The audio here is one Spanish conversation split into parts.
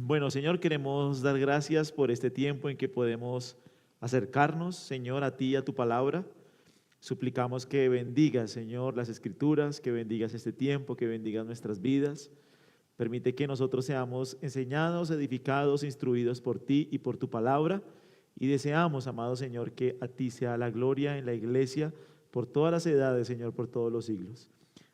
Bueno, Señor, queremos dar gracias por este tiempo en que podemos acercarnos, Señor, a ti y a tu palabra. Suplicamos que bendigas, Señor, las Escrituras, que bendigas este tiempo, que bendigas nuestras vidas. Permite que nosotros seamos enseñados, edificados, instruidos por ti y por tu palabra. Y deseamos, amado Señor, que a ti sea la gloria en la iglesia por todas las edades, Señor, por todos los siglos.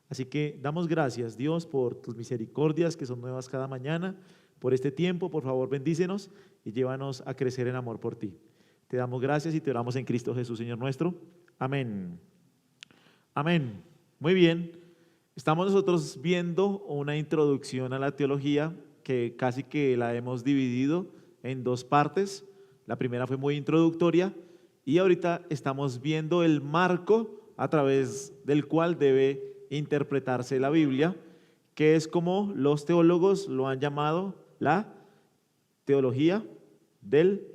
Así que damos gracias, Dios, por tus misericordias que son nuevas cada mañana, por este tiempo. Por favor, bendícenos y llévanos a crecer en amor por ti. Te damos gracias y te oramos en Cristo Jesús, Señor nuestro. Amén. Amén. Muy bien. Estamos nosotros viendo una introducción a la teología que casi que la hemos dividido en dos partes. La primera fue muy introductoria y ahorita estamos viendo el marco a través del cual debe interpretarse la Biblia, que es como los teólogos lo han llamado la teología del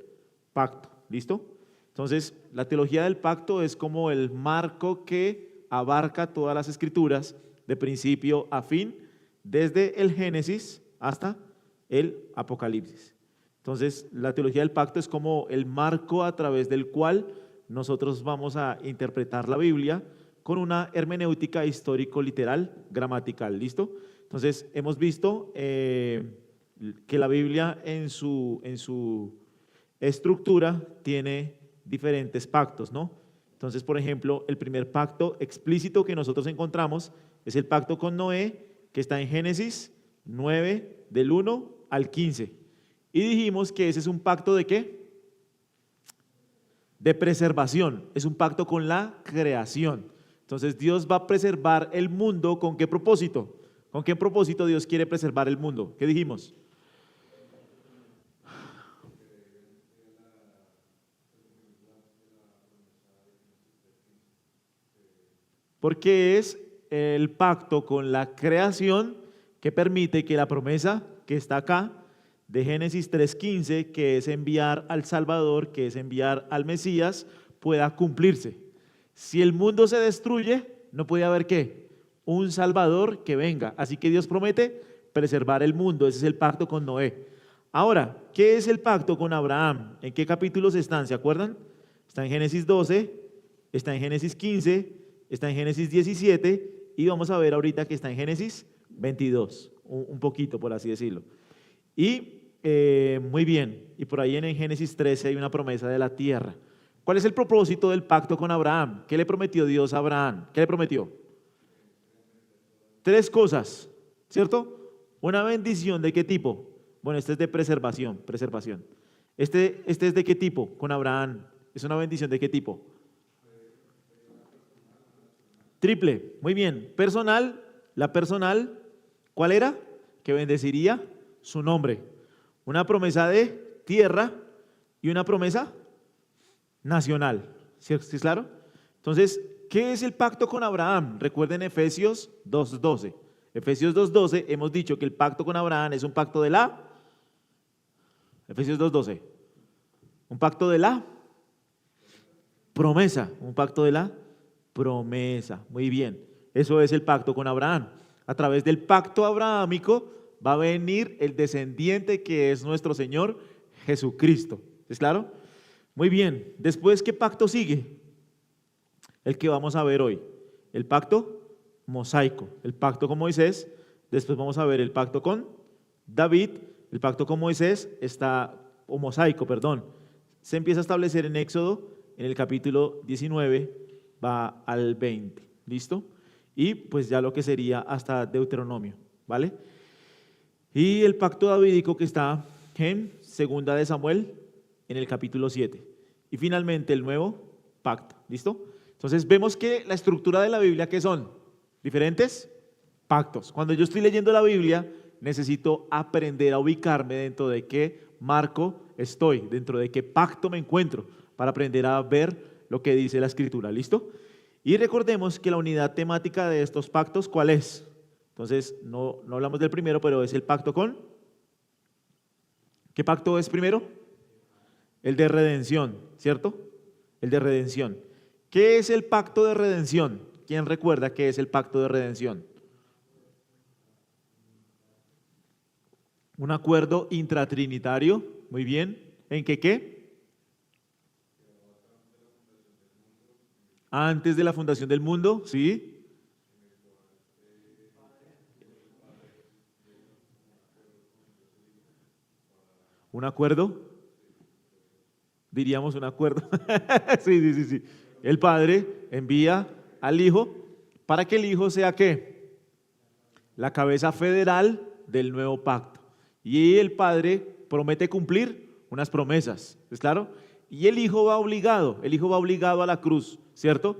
pacto. ¿Listo? Entonces, la teología del pacto es como el marco que abarca todas las escrituras de principio a fin, desde el Génesis hasta el Apocalipsis. Entonces, la teología del pacto es como el marco a través del cual nosotros vamos a interpretar la Biblia con una hermenéutica histórico-literal gramatical. ¿Listo? Entonces, hemos visto que la Biblia en su estructura tiene diferentes pactos, ¿no? Entonces, por ejemplo, el primer pacto explícito que nosotros encontramos es el pacto con Noé, que está en Génesis 9, del 1 al 15. Y dijimos que ese es un pacto ¿de qué? De preservación, es un pacto con la creación. Entonces, Dios va a preservar el mundo, ¿con qué propósito? ¿Con qué propósito Dios quiere preservar el mundo? ¿Qué dijimos? Porque es el pacto con la creación que permite que la promesa que está acá de Génesis 3:15, que es enviar al Salvador, que es enviar al Mesías, pueda cumplirse. Si el mundo se destruye, no puede haber ¿qué? Un Salvador que venga. Así que Dios promete preservar el mundo. Ese es el pacto con Noé. Ahora, ¿qué es el pacto con Abraham? ¿En qué capítulos están? ¿Se acuerdan? Está en Génesis 12, está en Génesis 15, está en Génesis 17 y vamos a ver ahorita que está en Génesis 22, un poquito por así decirlo. Y muy bien, y por ahí en Génesis 13 hay una promesa de la tierra. ¿Cuál es el propósito del pacto con Abraham? ¿Qué le prometió Dios a Abraham? ¿Qué le prometió? Tres cosas, ¿cierto? Una bendición, ¿de qué tipo? Bueno, este es de preservación. Este es ¿de qué tipo? Con Abraham. ¿Es una bendición de qué tipo? Triple, muy bien. Personal, la personal, ¿cuál era? Que bendeciría su nombre. Una promesa de tierra y una promesa nacional. ¿Sí es claro? Entonces, ¿qué es el pacto con Abraham? Recuerden Efesios 2:12. Efesios 2:12, hemos dicho que el pacto con Abraham es un pacto de la... Efesios 2:12. Un pacto de la promesa. Un pacto de la promesa. Muy bien. Eso es el pacto con Abraham. A través del pacto abrahámico va a venir el descendiente que es nuestro Señor Jesucristo. ¿Es claro? Muy bien. Después, ¿qué pacto sigue? El que vamos a ver hoy. El pacto mosaico. El pacto con Moisés. Después vamos a ver el pacto con David. El pacto con Moisés o mosaico, perdón. Se empieza a establecer en Éxodo, en el capítulo 19, va al 20. ¿Listo? Y pues ya lo que sería hasta Deuteronomio. ¿Vale? Y el pacto davídico que está en Segunda de Samuel, en el capítulo 7. Y finalmente el nuevo pacto. ¿Listo? Entonces vemos que la estructura de la Biblia, ¿qué son? Diferentes pactos. Cuando yo estoy leyendo la Biblia, necesito aprender a ubicarme dentro de qué marco estoy, dentro de qué pacto me encuentro, para aprender a ver lo que dice la Escritura. ¿Listo? Y recordemos que la unidad temática de estos pactos, ¿cuál es? Entonces, no hablamos del primero, pero es el pacto con... ¿Qué pacto es primero? El de redención, ¿cierto? El de redención. ¿Qué es el pacto de redención? ¿Quién recuerda qué es el pacto de redención? Un acuerdo intratrinitario, muy bien. ¿En qué? Antes de la fundación del mundo, ¿sí? ¿Un acuerdo? Diríamos un acuerdo. Sí, sí, sí, sí. El Padre envía al Hijo para que el Hijo sea ¿qué? La cabeza federal del nuevo pacto. Y el Padre promete cumplir unas promesas, ¿es claro? Y el Hijo va obligado a la cruz, ¿cierto?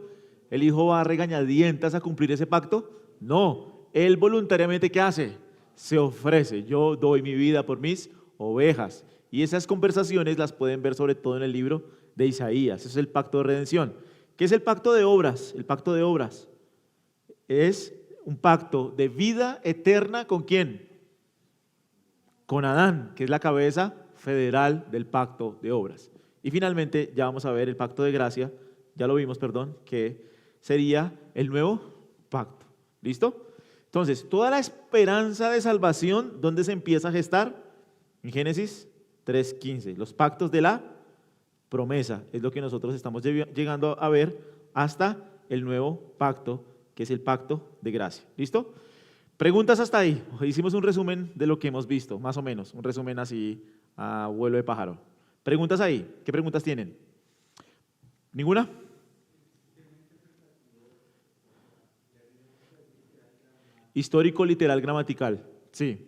¿El Hijo va a regañadientas a cumplir ese pacto? No, Él voluntariamente ¿qué hace? Se ofrece, yo doy mi vida por mis ovejas. Y esas conversaciones las pueden ver sobre todo en el libro de Isaías. Ese es el pacto de redención. ¿Qué es el pacto de obras? El pacto de obras es un pacto de vida eterna ¿con quién? Con Adán, que es la cabeza federal del pacto de obras. Y finalmente ya vamos a ver el pacto de gracia, ya lo vimos, perdón, que sería el nuevo pacto. ¿Listo? Entonces, toda la esperanza de salvación, ¿dónde se empieza a gestar? En Génesis 3:15, los pactos de la promesa, es lo que nosotros estamos llegando a ver hasta el nuevo pacto, que es el pacto de gracia. ¿Listo? Preguntas hasta ahí. Hicimos un resumen de lo que hemos visto, más o menos, un resumen así a vuelo de pájaro. ¿Preguntas ahí? ¿Qué preguntas tienen? ¿Ninguna? Histórico, literal, gramatical. Sí.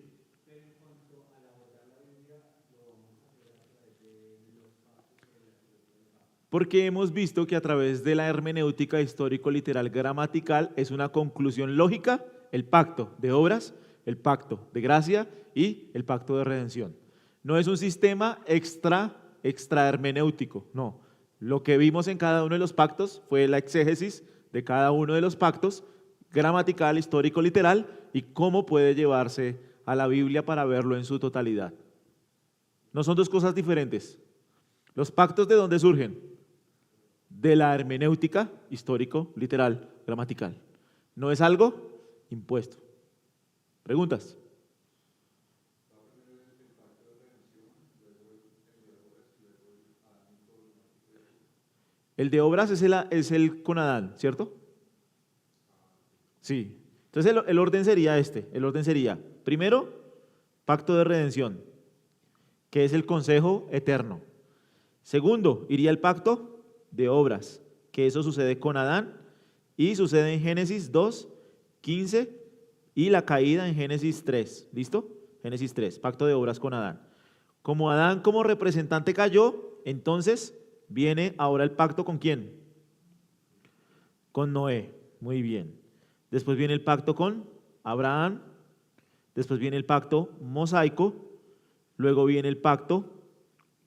Porque hemos visto que a través de la hermenéutica histórico-literal gramatical es una conclusión lógica el pacto de obras, el pacto de gracia y el pacto de redención. No es un sistema extra hermenéutico, no. Lo que vimos en cada uno de los pactos fue la exégesis de cada uno de los pactos, gramatical, histórico, literal, y cómo puede llevarse a la Biblia para verlo en su totalidad. No son dos cosas diferentes. ¿Los pactos de dónde surgen? De la hermenéutica, histórico, literal, gramatical. No es algo impuesto. ¿Preguntas? El de obras es el con Adán, ¿cierto? Sí. Entonces el orden sería este. El orden sería, primero, pacto de redención, que es el consejo eterno. Segundo, iría el pacto de obras, que eso sucede con Adán y sucede en Génesis 2:15 y la caída en Génesis 3. ¿Listo? Génesis 3, pacto de obras con Adán. Como Adán como representante cayó, entonces viene ahora el pacto ¿con quién? Con Noé. Muy bien. Después viene el pacto con Abraham. Después viene el pacto mosaico. Luego viene el pacto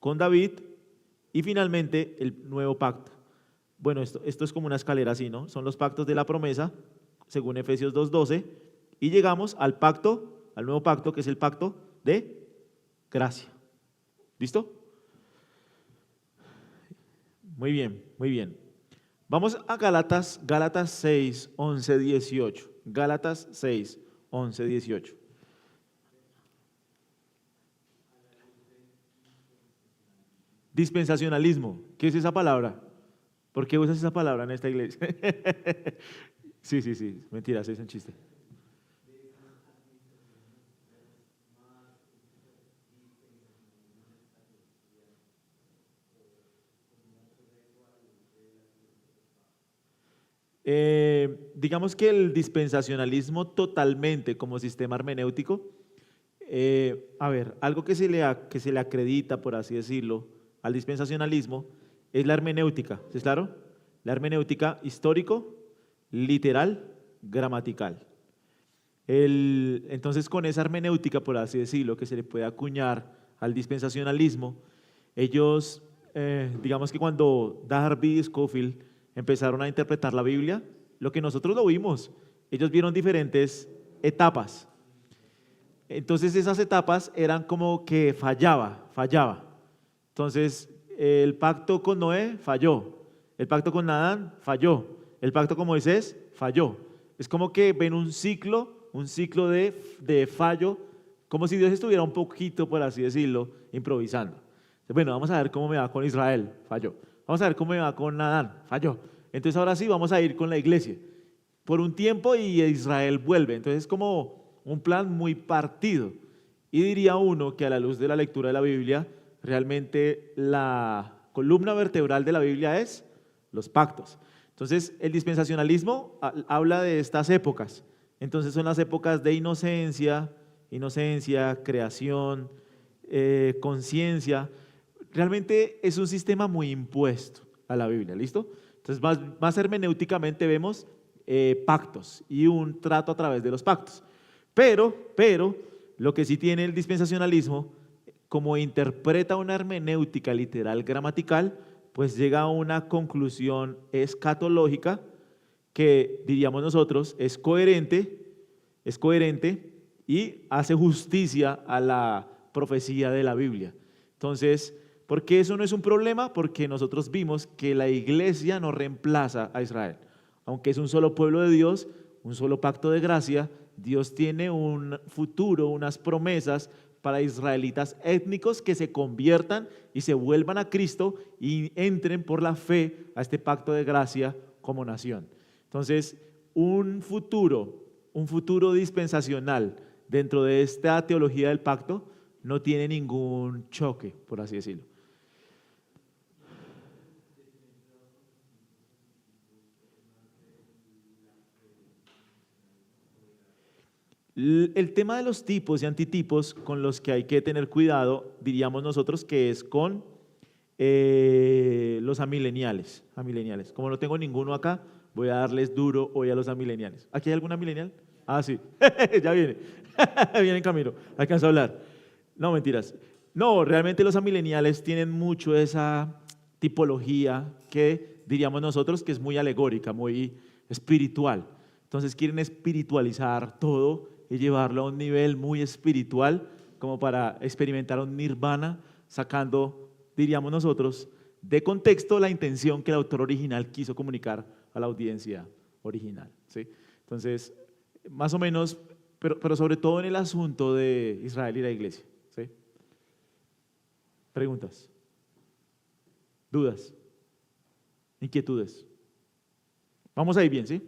con David. Y finalmente el nuevo pacto. Bueno, esto es como una escalera así, ¿no? Son los pactos de la promesa, según Efesios 2:12. Y llegamos al pacto, al nuevo pacto, que es el pacto de gracia. ¿Listo? Muy bien, muy bien. Vamos a Gálatas 6, 11, 18. Gálatas 6, 11, 18. Dispensacionalismo. ¿Qué es esa palabra? ¿Por qué usas esa palabra en esta iglesia? Sí, sí, sí. Mentiras, es un chiste. Digamos que el dispensacionalismo totalmente como sistema hermenéutico, a ver, algo que se le acredita, por así decirlo, al dispensacionalismo es la hermenéutica, ¿sí es claro? La hermenéutica histórico, literal, gramatical. Entonces, con esa hermenéutica, por así decirlo, que se le puede acuñar al dispensacionalismo, ellos, digamos que cuando Darby y Scofield empezaron a interpretar la Biblia, lo que nosotros lo vimos, ellos vieron diferentes etapas. Entonces esas etapas eran como que fallaba. Entonces el pacto con Noé falló, el pacto con Adán falló, el pacto con Moisés falló. Es como que ven un ciclo de fallo como si Dios estuviera un poquito, por así decirlo, improvisando. Bueno, vamos a ver cómo me va con Israel, falló. Vamos a ver cómo me va con Adán, falló. Entonces ahora sí vamos a ir con la iglesia por un tiempo y Israel vuelve. Entonces es como un plan muy partido. Y diría uno que a la luz de la lectura de la Biblia, realmente la columna vertebral de la Biblia es los pactos. Entonces el dispensacionalismo habla de estas épocas. Entonces son las épocas de inocencia, creación, conciencia. Realmente es un sistema muy impuesto a la Biblia, ¿listo? Entonces más hermenéuticamente vemos pactos y un trato a través de los pactos. Pero lo que sí tiene el dispensacionalismo, como interpreta una hermenéutica literal gramatical, pues llega a una conclusión escatológica que, diríamos nosotros, es coherente y hace justicia a la profecía de la Biblia. Entonces, ¿por qué eso no es un problema? Porque nosotros vimos que la iglesia no reemplaza a Israel. Aunque es un solo pueblo de Dios, un solo pacto de gracia, Dios tiene un futuro, unas promesas para israelitas étnicos que se conviertan y se vuelvan a Cristo y entren por la fe a este pacto de gracia como nación. Entonces, un futuro dispensacional dentro de esta teología del pacto no tiene ningún choque, por así decirlo. El tema de los tipos y antitipos con los que hay que tener cuidado, diríamos nosotros que es con los amileniales. Como no tengo ninguno acá, voy a darles duro hoy a los amileniales. ¿Aquí hay alguna milenial? Ah, sí, ya viene, viene en camino, alcanza a hablar. No, mentiras. No, realmente los amileniales tienen mucho esa tipología que diríamos nosotros que es muy alegórica, muy espiritual. Entonces quieren espiritualizar todo y llevarlo a un nivel muy espiritual, como para experimentar un nirvana, sacando, diríamos nosotros, de contexto la intención que el autor original quiso comunicar a la audiencia original, ¿sí? Entonces, más o menos, pero sobre todo en el asunto de Israel y la iglesia, ¿sí? ¿Preguntas? ¿Dudas? ¿Inquietudes? Vamos a ir bien, ¿sí?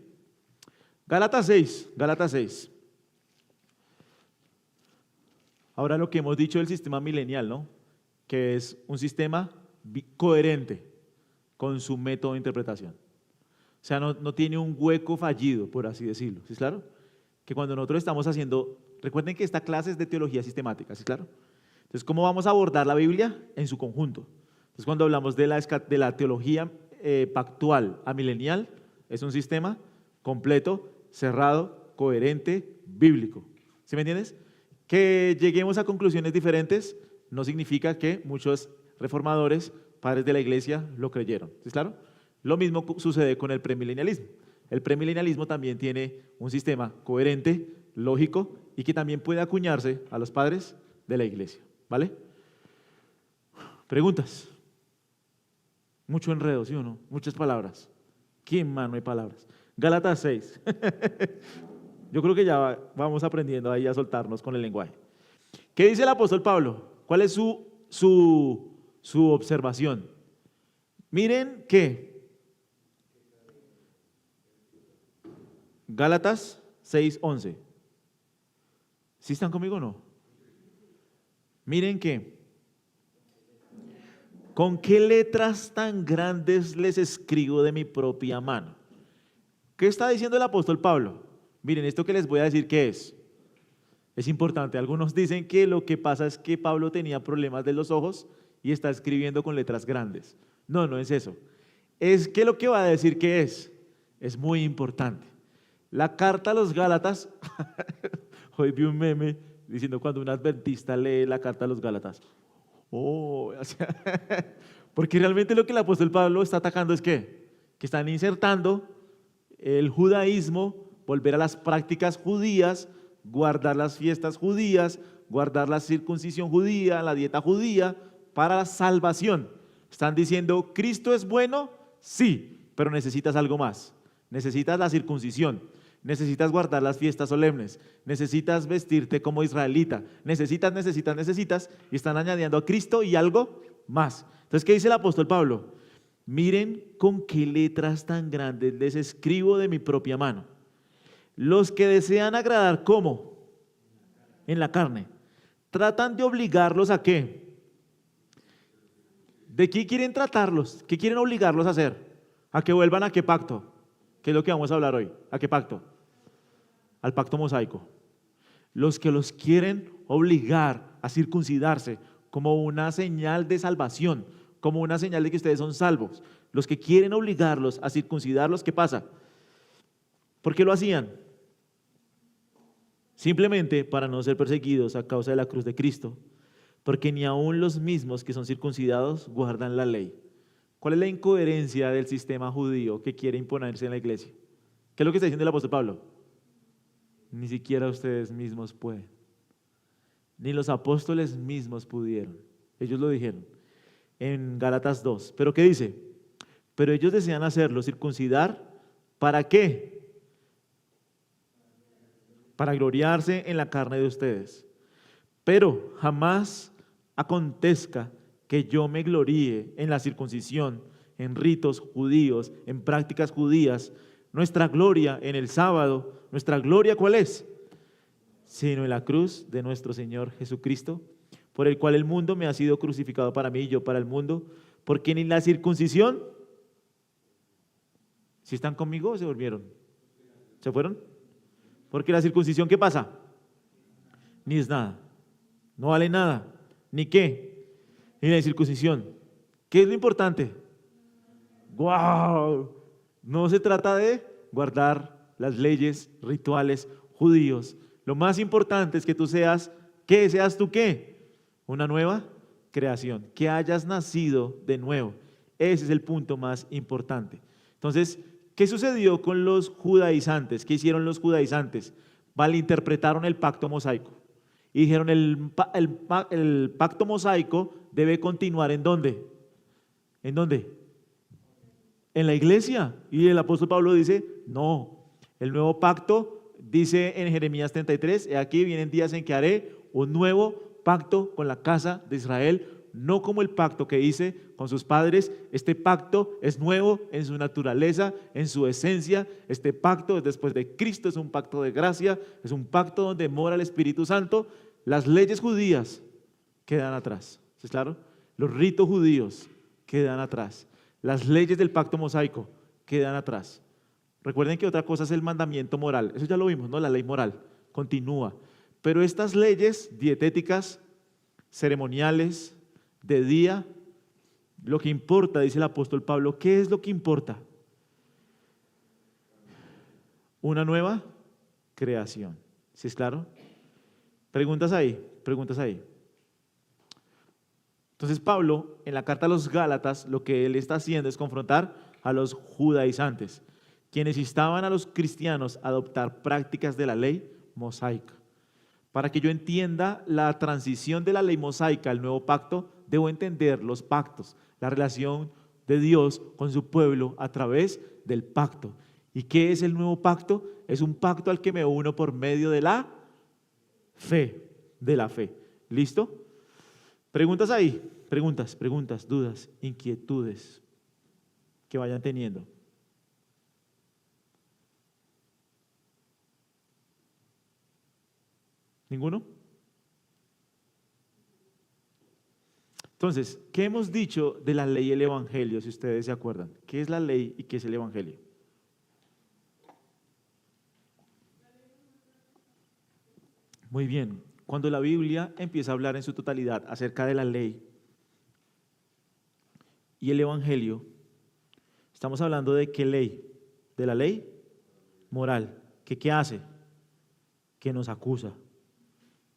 Gálatas 6. Ahora lo que hemos dicho del sistema milenial, ¿no? Que es un sistema coherente con su método de interpretación. O sea, no tiene un hueco fallido, por así decirlo, ¿sí es claro? Que cuando nosotros estamos haciendo, recuerden que esta clase es de teología sistemática, ¿sí es claro? Entonces, ¿cómo vamos a abordar la Biblia? En su conjunto. Entonces, cuando hablamos de la teología pactual amilenial, es un sistema completo, cerrado, coherente, bíblico. ¿Sí me entiendes? Que lleguemos a conclusiones diferentes no significa que muchos reformadores, padres de la iglesia, lo creyeron. ¿Sí es claro? Lo mismo sucede con el premilenialismo. El premilenialismo también tiene un sistema coherente, lógico y que también puede acuñarse a los padres de la iglesia. ¿Vale? ¿Preguntas? Mucho enredo, ¿sí o no? Muchas palabras. ¿Qué mano de palabras? Gálatas 6. Yo creo que ya vamos aprendiendo ahí a soltarnos con el lenguaje. ¿Qué dice el apóstol Pablo? ¿Cuál es su observación? Miren que Gálatas 6:11. ¿Sí están conmigo o no? Miren que ¿con qué letras tan grandes les escribo de mi propia mano? ¿Qué está diciendo el apóstol Pablo? Miren, esto que les voy a decir, ¿qué es? Es importante. Algunos dicen que lo que pasa es que Pablo tenía problemas de los ojos y está escribiendo con letras grandes. No, no es eso. Es que lo que va a decir que es muy importante. La carta a los Gálatas, hoy vi un meme diciendo cuando un adventista lee la carta a los Gálatas. Oh, o sea, porque realmente lo que el apóstol Pablo está atacando es que están insertando el judaísmo, volver a las prácticas judías, guardar las fiestas judías, guardar la circuncisión judía, la dieta judía, para la salvación. Están diciendo, ¿Cristo es bueno? Sí, pero necesitas algo más. Necesitas la circuncisión, necesitas guardar las fiestas solemnes, necesitas vestirte como israelita, necesitas, y están añadiendo a Cristo y algo más. Entonces, ¿qué dice el apóstol Pablo? Miren con qué letras tan grandes les escribo de mi propia mano. Los que desean agradar, ¿cómo? En la carne. Tratan de obligarlos a ¿qué? ¿De qué quieren tratarlos? ¿Qué quieren obligarlos a hacer? ¿A que vuelvan a qué pacto? ¿Qué es lo que vamos a hablar hoy? ¿A qué pacto? Al pacto mosaico. Los que los quieren obligar a circuncidarse como una señal de salvación, como una señal de que ustedes son salvos. Los que quieren obligarlos a circuncidarlos, ¿qué pasa? ¿Por qué lo hacían? Simplemente para no ser perseguidos a causa de la cruz de Cristo, porque ni aun los mismos que son circuncidados guardan la ley. ¿Cuál es la incoherencia del sistema judío que quiere imponerse en la iglesia? ¿Qué es lo que está diciendo el apóstol Pablo? Ni siquiera ustedes mismos pueden. Ni los apóstoles mismos pudieron. Ellos lo dijeron en Gálatas 2. ¿Pero qué dice? Pero ellos desean hacerlo, circuncidar, ¿para qué? Para gloriarse en la carne de ustedes. Pero jamás acontezca que yo me gloríe en la circuncisión, en ritos judíos, en prácticas judías. Nuestra gloria en el sábado, ¿nuestra gloria cuál es? Sino en la cruz de nuestro Señor Jesucristo, por el cual el mundo me ha sido crucificado para mí y yo para el mundo, porque ni la circuncisión, ¿si están conmigo o se volvieron? ¿Se fueron? Porque la circuncisión, ¿qué pasa? Ni es nada, no vale nada, ¿ni qué? Ni la circuncisión. ¿Qué es lo importante? ¡Guau! No se trata de guardar las leyes, rituales judíos. Lo más importante es que tú seas, ¿qué? ¿Seas tú qué? Una nueva creación, que hayas nacido de nuevo. Ese es el punto más importante. Entonces, ¿qué sucedió con los judaizantes? ¿Qué hicieron los judaizantes? Malinterpretaron el pacto mosaico y dijeron el pacto mosaico debe continuar ¿en dónde? ¿En dónde? En la iglesia. Y el apóstol Pablo dice, no, el nuevo pacto dice en Jeremías 33, aquí vienen días en que haré un nuevo pacto con la casa de Israel, no como el pacto que hice con sus padres. Este pacto es nuevo en su naturaleza, en su esencia. Este pacto es después de Cristo, es un pacto de gracia, es un pacto donde mora el Espíritu Santo. Las leyes judías quedan atrás, ¿es claro? Los ritos judíos quedan atrás. Las leyes del pacto mosaico quedan atrás. Recuerden que otra cosa es el mandamiento moral, eso ya lo vimos, ¿no? La ley moral continúa. Pero estas leyes dietéticas, ceremoniales, de día, lo que importa, dice el apóstol Pablo, ¿qué es lo que importa? Una nueva creación, ¿sí es claro? Preguntas ahí, preguntas ahí. Entonces Pablo, en la carta a los Gálatas, lo que él está haciendo es confrontar a los judaizantes, quienes instaban a los cristianos a adoptar prácticas de la ley mosaica. Para que yo entienda la transición de la ley mosaica al nuevo pacto, debo entender los pactos, la relación de Dios con su pueblo a través del pacto. ¿Y qué es el nuevo pacto? Es un pacto al que me uno por medio de la fe, ¿Listo? Preguntas ahí, preguntas, dudas, inquietudes que vayan teniendo. ¿Ninguno? Entonces, ¿qué hemos dicho de la ley y el evangelio, si ustedes se acuerdan? ¿Qué es la ley y qué es el evangelio? Muy bien, cuando la Biblia empieza a hablar en su totalidad acerca de la ley y el evangelio, estamos hablando de qué ley, de la ley moral, que qué hace, que nos acusa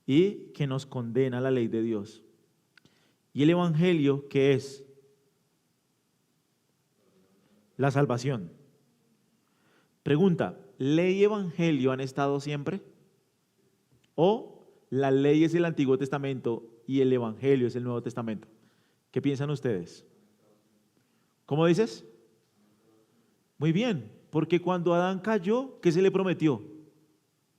y que nos condena la ley de Dios. Y el evangelio, ¿qué es? La salvación. Pregunta, ¿ley y evangelio han estado siempre? ¿O la ley es el Antiguo Testamento y el evangelio es el Nuevo Testamento? ¿Qué piensan ustedes? ¿Cómo dices? Muy bien, Porque cuando Adán cayó, ¿qué se le prometió?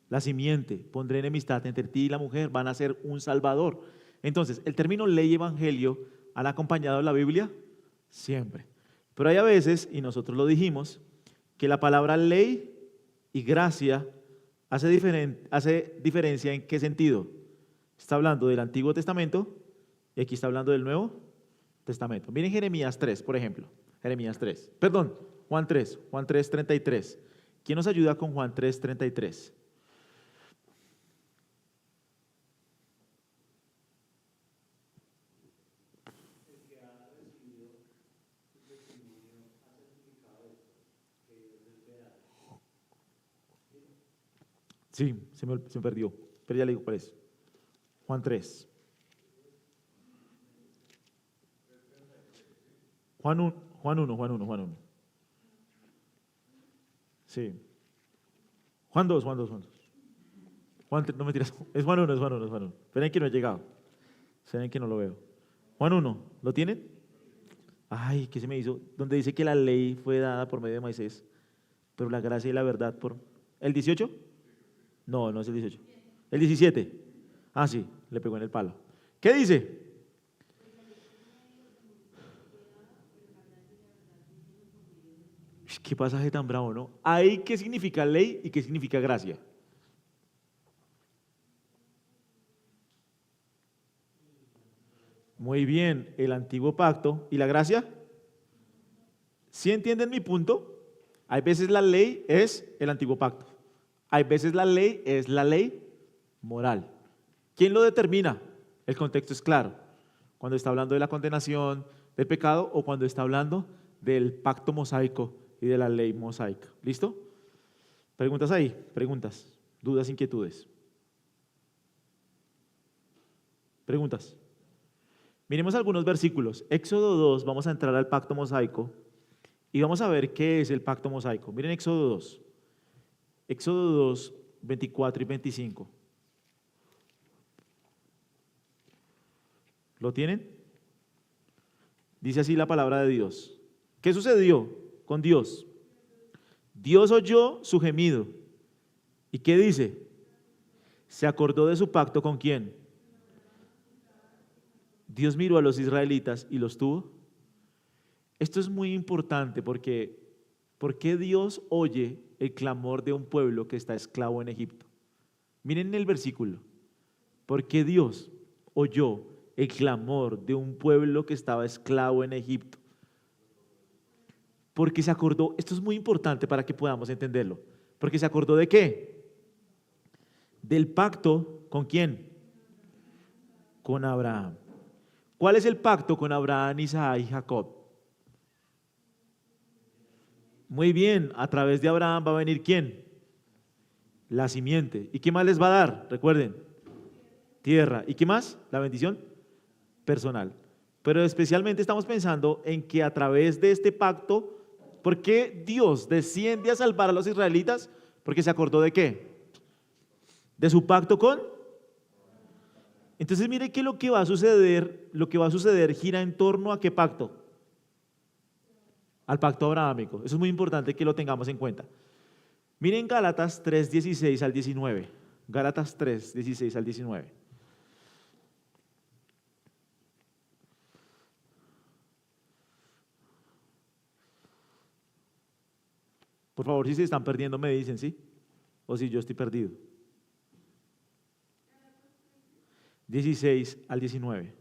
La simiente, pondré enemistad entre ti y la mujer, van a ser un salvador. Entonces, el término ley y evangelio han acompañado la Biblia siempre. Pero hay a veces, y nosotros lo dijimos, que la palabra ley y gracia hace diferencia en qué sentido. Está hablando del Antiguo Testamento y aquí está hablando del Nuevo Testamento. Miren Jeremías 3, por ejemplo. Jeremías 3. Perdón, Juan 3, Juan 3, 33. ¿Quién nos ayuda con Juan 3, 33? Sí, se me perdió, pero ya le digo cuál es. Juan 3. Juan 1, Juan 1, Juan 1, Juan 1. Sí. Juan 2, Juan 2, Juan 2. Juan 3, no me tiras. Es Juan 1, es Juan 1, es Juan 1. Esperen que no he llegado. Esperen que no lo veo. Juan 1, ¿lo tienen? Ay, ¿qué se me hizo? Donde dice que la ley fue dada por medio de Moisés, pero la gracia y la verdad por... ¿El 18? No, no es el 18. ¿El 17? Ah, sí, le pegó en el palo. ¿Qué dice? Qué pasaje tan bravo, ¿no? Ahí, ¿qué significa ley y qué significa gracia? Muy bien, el antiguo pacto y la gracia. ¿Sí entienden mi punto? Hay veces la ley es el antiguo pacto. Hay veces la ley es la ley moral. ¿Quién lo determina? El contexto es claro. Cuando está hablando de la condenación del pecado o cuando está hablando del pacto mosaico y de la ley mosaica. ¿Listo? ¿Preguntas ahí? ¿Preguntas? ¿Dudas, inquietudes? ¿Preguntas? Miremos algunos versículos. Éxodo 2, vamos a entrar al pacto mosaico y vamos a ver qué es el pacto mosaico. Miren Éxodo 2. Éxodo 2, 24 y 25. ¿Lo tienen? Dice así la palabra de Dios. ¿Qué sucedió con Dios? Dios oyó su gemido. ¿Y qué dice? Se acordó de su pacto ¿con quién? Dios miró a los israelitas y los tuvo. Esto es muy importante porque ¿por qué Dios oye el clamor de un pueblo que está esclavo en Egipto? Miren el versículo. ¿Por qué Dios oyó el clamor de un pueblo que estaba esclavo en Egipto? Porque se acordó, esto es muy importante para que podamos entenderlo, porque se acordó ¿de qué? Del pacto, ¿con quién? Con Abraham. ¿Cuál es el pacto con Abraham, Isaac y Jacob? Muy bien, a través de Abraham va a venir ¿quién? La simiente. ¿Y qué más les va a dar? Recuerden, tierra. ¿Y qué más? La bendición personal. Pero especialmente estamos pensando en que a través de este pacto, ¿por qué Dios desciende a salvar a los israelitas? Porque se acordó ¿de qué? De su pacto con... Entonces mire que lo que va a suceder gira en torno a ¿qué pacto? Al pacto abrahámico. Eso es muy importante que lo tengamos en cuenta. Miren Gálatas 3, 16 al 19. Gálatas 3, 16 al 19. Por favor, si se están perdiendo me dicen, ¿sí? O si yo estoy perdido. 16 al 19.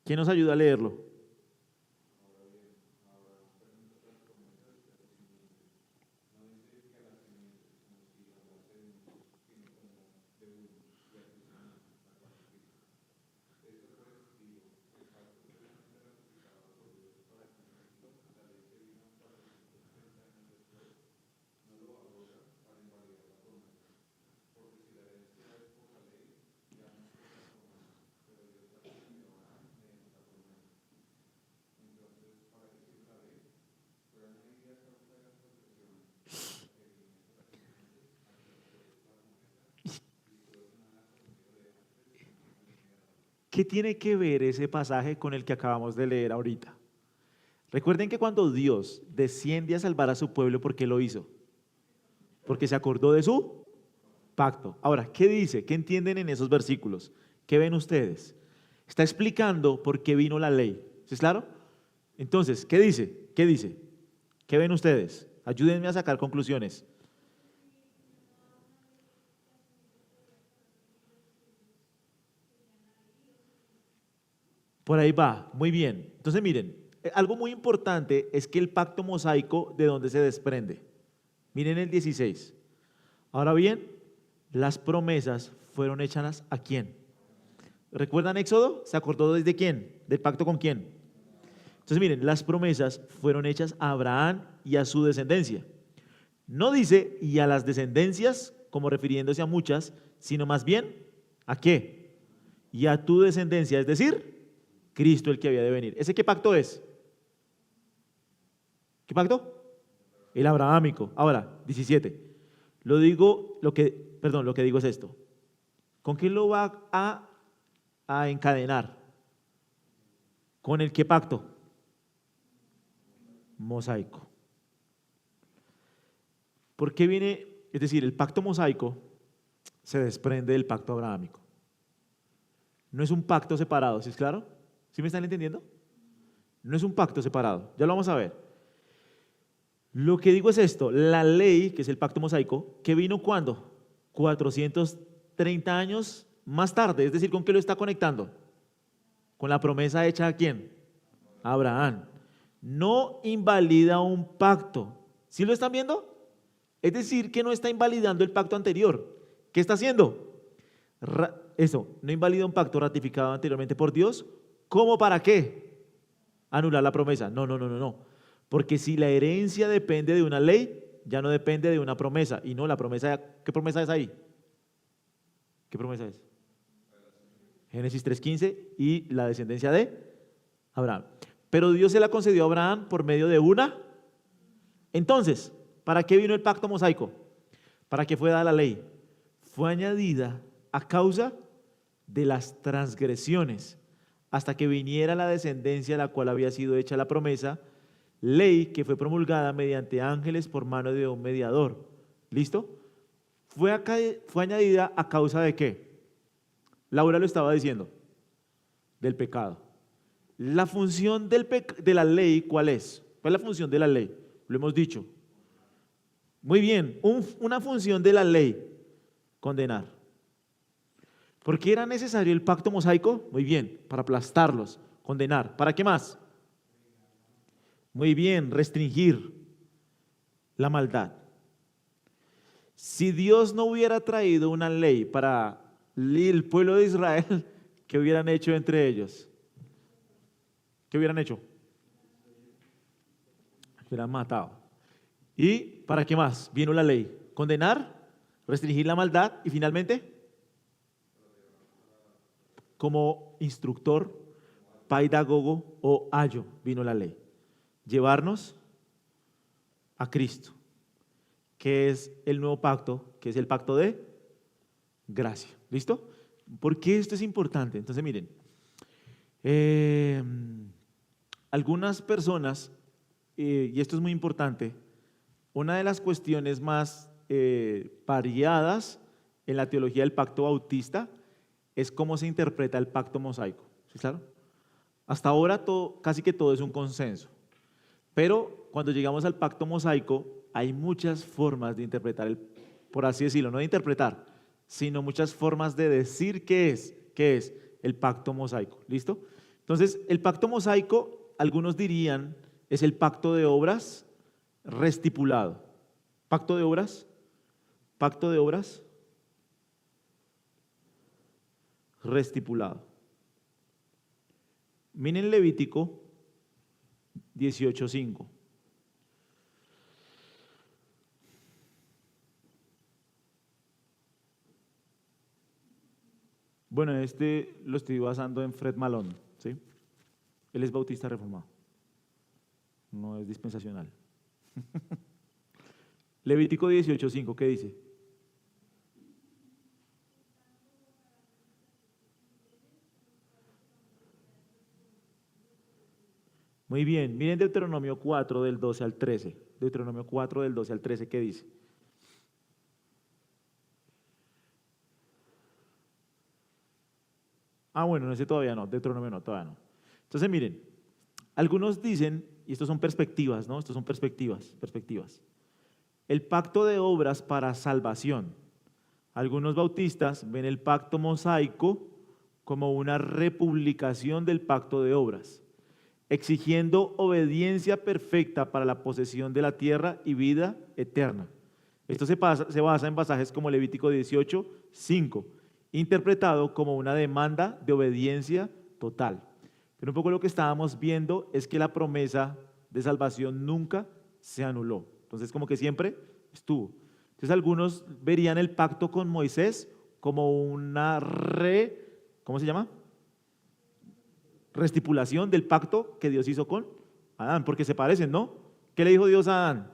¿Quién nos ayuda a leerlo? ¿Qué tiene que ver ese pasaje con el que acabamos de leer ahorita? Recuerden que cuando Dios desciende a salvar a su pueblo, ¿por qué lo hizo? Porque se acordó de su pacto. Ahora, ¿qué dice? ¿Qué entienden en esos versículos? ¿Qué ven ustedes? Está explicando por qué vino la ley. ¿Sí es claro? Entonces, ¿qué dice? ¿Qué dice? ¿Qué ven ustedes? Ayúdenme a sacar conclusiones. Por ahí va, muy bien. Entonces miren, algo muy importante es que el pacto mosaico, ¿de dónde se desprende? Miren el 16. Ahora bien, las promesas fueron hechas ¿a quién? ¿Recuerdan Éxodo? ¿Se acordó desde quién? ¿Del pacto con quién? Entonces miren, las promesas fueron hechas a Abraham y a su descendencia. No dice y a las descendencias, como refiriéndose a muchas, sino más bien, ¿a qué? Y a tu descendencia, es decir, Cristo el que había de venir. ¿Ese qué pacto es? ¿Qué pacto? El abrahámico. Ahora, 17. Lo que digo es esto. ¿Con quién lo va a encadenar? ¿Con el qué pacto? Mosaico. ¿Por qué viene? Es decir, el pacto mosaico se desprende del pacto abrahámico. No es un pacto separado, ¿sí es claro? ¿Sí me están entendiendo? No es un pacto separado, ya lo vamos a ver. Lo que digo es esto, la ley, que es el pacto mosaico, que vino ¿cuándo? 430 años más tarde, es decir, ¿con qué lo está conectando? Con la promesa hecha ¿a quién? A Abraham. No invalida un pacto. ¿Sí lo están viendo? Es decir, que no está invalidando el pacto anterior. ¿Qué está haciendo? No invalida un pacto ratificado anteriormente por Dios. ¿Cómo para qué? Anular la promesa. No, no, no, no, no. Porque si la herencia depende de una ley, ya no depende de una promesa. Y no, la promesa, ¿qué promesa es ahí? ¿Qué promesa es? Génesis 3:15 y la descendencia de Abraham. Pero Dios se la concedió a Abraham por medio de una. Entonces, ¿para qué vino el pacto mosaico? ¿Para qué fue dada la ley? Fue añadida a causa de las transgresiones, hasta que viniera la descendencia a la cual había sido hecha la promesa, ley que fue promulgada mediante ángeles por mano de un mediador. ¿Listo? Fue añadida a causa de qué? Laura lo estaba diciendo, del pecado. La función de la ley, ¿cuál es? ¿Cuál es la función de la ley? Lo hemos dicho. Muy bien, una función de la ley, condenar. ¿Por qué era necesario el pacto mosaico? Muy bien, para aplastarlos, condenar. ¿Para qué más? Muy bien, restringir la maldad. Si Dios no hubiera traído una ley para el pueblo de Israel, ¿qué hubieran hecho entre ellos? ¿Qué hubieran hecho? Hubieran matado. ¿Y para qué más? Vino la ley. Condenar, restringir la maldad y finalmente, como instructor, pedagogo o ayo, vino la ley. Llevarnos a Cristo, que es el nuevo pacto, que es el pacto de gracia. ¿Listo? ¿Por qué esto es importante? Entonces miren, algunas personas, y esto es muy importante, una de las cuestiones más variadas en la teología del pacto bautista es cómo se interpreta el pacto mosaico. ¿Sí, claro? Hasta ahora casi que todo es un consenso, pero cuando llegamos al pacto mosaico hay muchas formas de interpretar, por así decirlo, no de interpretar, sino muchas formas de decir qué es el pacto mosaico. ¿Listo? Entonces, el pacto mosaico, algunos dirían, es el pacto de obras restipulado. ¿Pacto de obras? ¿Pacto de obras? Restipulado. Miren Levítico 18:5. Bueno, este lo estoy basando en Fred Malone, ¿sí? Él es bautista reformado, no es dispensacional. Levítico 18:5, ¿qué dice? Muy bien, miren Deuteronomio 4 del 12 al 13. Deuteronomio 4 del 12 al 13, ¿qué dice? Ah, bueno, ese todavía no, Deuteronomio no, todavía no. Entonces miren, algunos dicen, y estos son perspectivas, ¿no? Estos son perspectivas. El pacto de obras para salvación. Algunos bautistas ven el pacto mosaico como una republicación del pacto de obras, exigiendo obediencia perfecta para la posesión de la tierra y vida eterna. Esto se basa en pasajes como Levítico 18, 5, interpretado como una demanda de obediencia total. Pero un poco lo que estábamos viendo es que la promesa de salvación nunca se anuló. Entonces, como que siempre estuvo. Entonces, algunos verían el pacto con Moisés como una ¿cómo se llama? Restipulación del pacto que Dios hizo con Adán, porque se parecen, ¿no? ¿Qué le dijo Dios a Adán?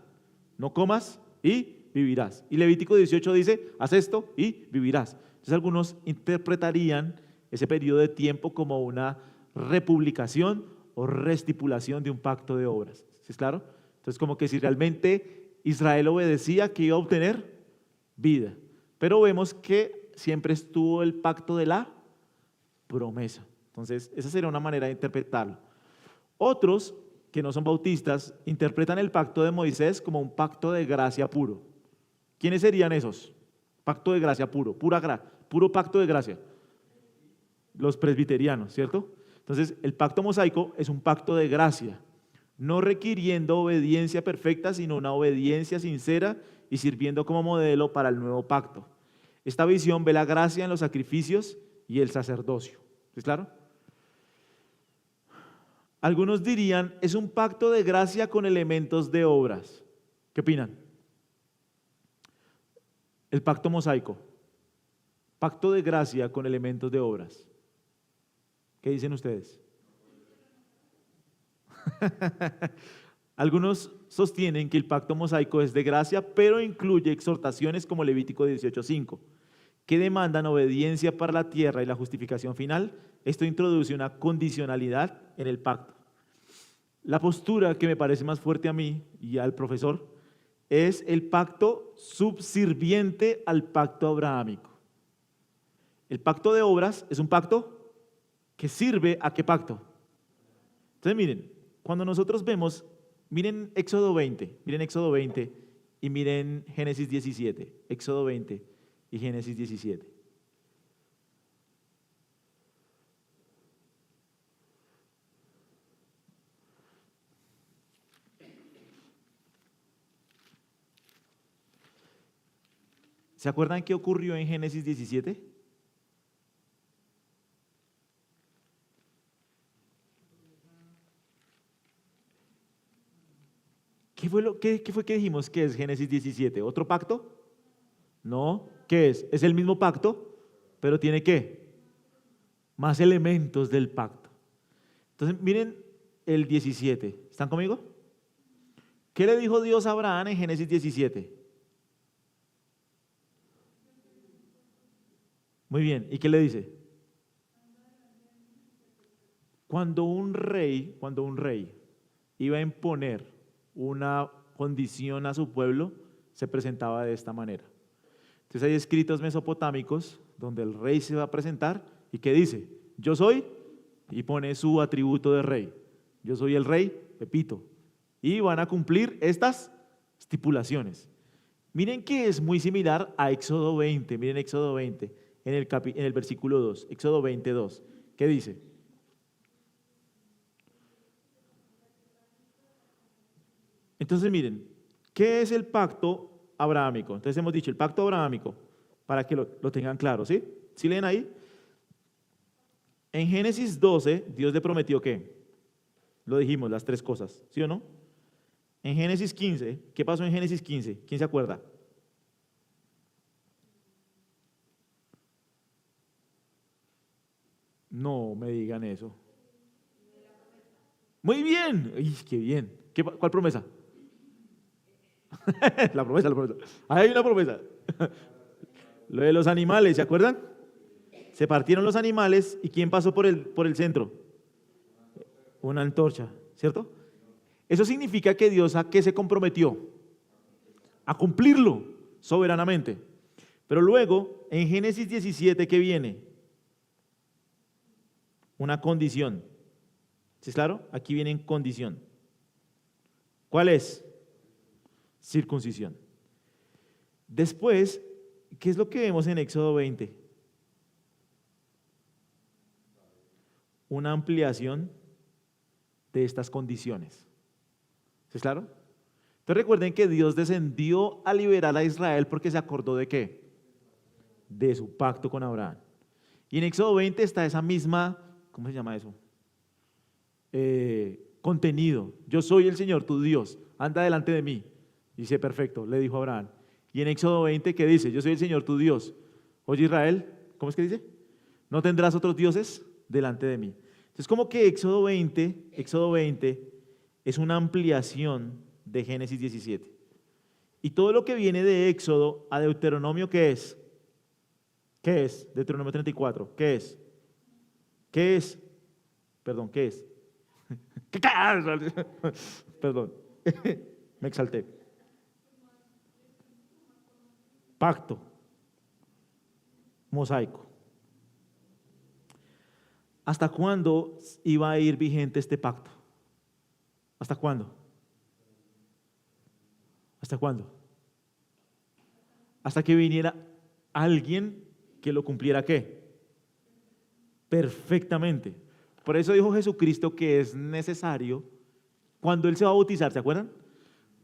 No comas y vivirás. Y Levítico 18 dice, haz esto y vivirás. Entonces algunos interpretarían ese periodo de tiempo como una republicación o restipulación de un pacto de obras. ¿Sí es claro? Entonces como que si realmente Israel obedecía, que iba a obtener vida. Pero vemos que siempre estuvo el pacto de la promesa. Entonces, esa sería una manera de interpretarlo. Otros, que no son bautistas, interpretan el pacto de Moisés como un pacto de gracia puro. ¿Quiénes serían esos? Pacto de gracia puro, puro pacto de gracia. Los presbiterianos, ¿cierto? Entonces, el pacto mosaico es un pacto de gracia, no requiriendo obediencia perfecta, sino una obediencia sincera y sirviendo como modelo para el nuevo pacto. Esta visión ve la gracia en los sacrificios y el sacerdocio. ¿Es claro? Algunos dirían, es un pacto de gracia con elementos de obras. ¿Qué opinan? El pacto mosaico. Pacto de gracia con elementos de obras. ¿Qué dicen ustedes? Algunos sostienen que el pacto mosaico es de gracia, pero incluye exhortaciones como Levítico 18:5, que demandan obediencia para la tierra y la justificación final. Esto introduce una condicionalidad en el pacto. La postura que me parece más fuerte a mí y al profesor es el pacto subsirviente al pacto abrahámico. El pacto de obras es un pacto que sirve a ¿qué pacto? Entonces miren, cuando nosotros vemos, miren Éxodo 20 y miren Génesis 17, Éxodo 20 y Génesis 17. ¿Se acuerdan qué ocurrió en Génesis 17? ¿Qué fue que dijimos que es Génesis 17? ¿Otro pacto? No. ¿Qué es? Es el mismo pacto, pero tiene ¿qué? Más elementos del pacto. Entonces, miren el 17. ¿Están conmigo? ¿Qué le dijo Dios a Abraham en Génesis 17? Muy bien. ¿Y qué le dice? Cuando un rey iba a imponer una condición a su pueblo, se presentaba de esta manera. Entonces hay escritos mesopotámicos donde el rey se va a presentar y que dice, yo soy, y pone su atributo de rey. Yo soy el rey, Pepito. Y van a cumplir estas estipulaciones. Miren que es muy similar a Éxodo 20. Miren Éxodo 20 en el versículo 2. Éxodo 22. ¿Qué dice? Entonces miren, ¿qué es el pacto abrahámico? Entonces hemos dicho el pacto abrahámico, para que lo tengan claro, ¿sí? ¿Sí leen ahí? En Génesis 12, Dios le prometió ¿qué? Lo dijimos, las tres cosas, ¿sí o no? En Génesis 15, ¿qué pasó en Génesis 15? ¿Quién se acuerda? No me digan eso. Muy bien, ¡ay, qué bien! ¿Cuál promesa? La promesa. Ahí hay una promesa. Lo de los animales, ¿se acuerdan? Se partieron los animales y ¿quién pasó por el centro? Una antorcha. ¿cierto? Eso significa que Dios ¿a qué se comprometió? A cumplirlo soberanamente. Pero luego, en Génesis 17, ¿qué viene? Una condición. ¿Sí es claro? Aquí viene en condición. ¿Cuál es? Circuncisión. Después, ¿qué es lo que vemos en Éxodo 20? Una ampliación de estas condiciones. ¿Sí es claro? Entonces recuerden que Dios descendió a liberar a Israel porque se acordó ¿de qué? De su pacto con Abraham. Y en Éxodo 20 está esa misma, ¿cómo se llama eso? Contenido. Yo soy el Señor, tu Dios, anda delante de mí. Dice, perfecto, le dijo Abraham. Y en Éxodo 20, ¿qué dice? Yo soy el Señor, tu Dios. Oye Israel, ¿cómo es que dice? No tendrás otros dioses delante de mí. Entonces, como que Éxodo 20 es una ampliación de Génesis 17. Y todo lo que viene de Éxodo a Deuteronomio, ¿qué es? ¿Qué es? Deuteronomio 34, ¿qué es? ¿Qué es? Perdón, ¿qué es? Perdón, me exalté. Pacto, mosaico. ¿Hasta cuándo iba a ir vigente este pacto? ¿Hasta cuándo? ¿Hasta cuándo? Hasta que viniera alguien que lo cumpliera ¿qué? Perfectamente. Por eso dijo Jesucristo que es necesario, cuando Él se va a bautizar, ¿se acuerdan?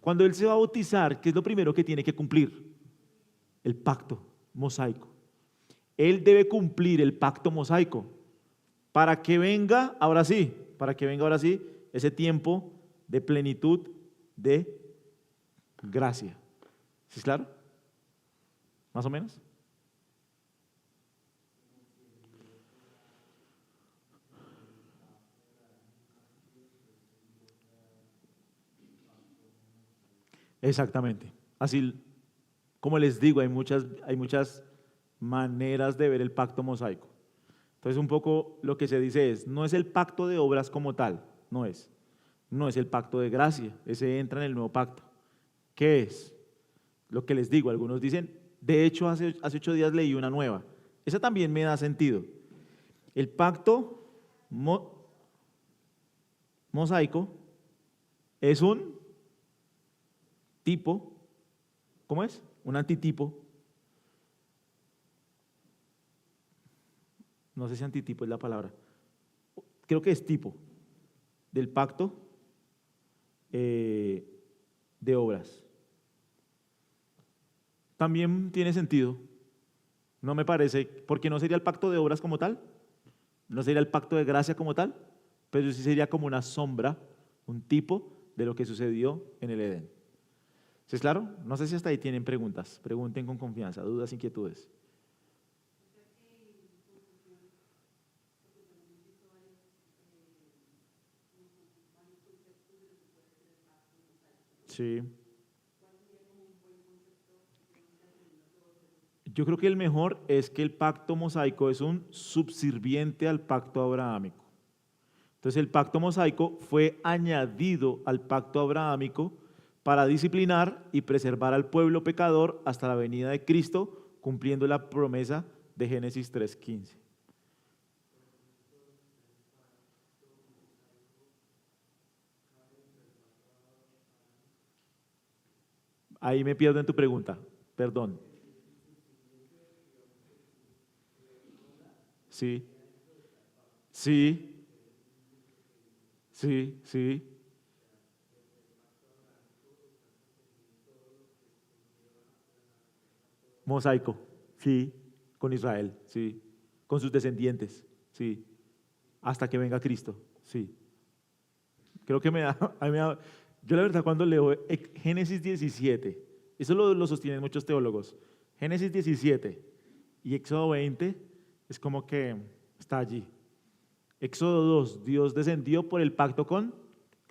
Cuando Él se va a bautizar, ¿qué es lo primero que tiene que cumplir? El pacto mosaico. Él debe cumplir el pacto mosaico para que venga, ahora sí, ese tiempo de plenitud de gracia. ¿Sí es claro? ¿Más o menos? Exactamente. Así como les digo, hay muchas maneras de ver el pacto mosaico. Entonces, un poco lo que se dice es, no es el pacto de obras como tal, no es el pacto de gracia, ese entra en el nuevo pacto. ¿Qué es? Lo que les digo, algunos dicen, de hecho, hace 8 días leí una nueva. Esa también me da sentido. El pacto mosaico es un tipo, ¿cómo es? Un antitipo. No sé si antitipo es la palabra. Creo que es tipo del pacto de obras. También tiene sentido. No me parece, porque no sería el pacto de obras como tal, no sería el pacto de gracia como tal, pero sí sería como una sombra, un tipo de lo que sucedió en el Edén. ¿Sí es claro? No sé si hasta ahí tienen preguntas. Pregunten con confianza, dudas, inquietudes. Sí. Yo creo que el mejor es que el pacto mosaico es un subsirviente al pacto abrahámico. Entonces el pacto mosaico fue añadido al pacto abrahámico para disciplinar y preservar al pueblo pecador hasta la venida de Cristo, cumpliendo la promesa de Génesis 3:15. Ahí me pierdo en tu pregunta, perdón. Sí, sí, sí. Mosaico, sí, con Israel, sí, con sus descendientes, sí, hasta que venga Cristo, sí. Creo que yo la verdad cuando leo Génesis 17, eso lo sostienen muchos teólogos, Génesis 17 y Éxodo 20 es como que está allí. Éxodo 2, Dios descendió por el pacto con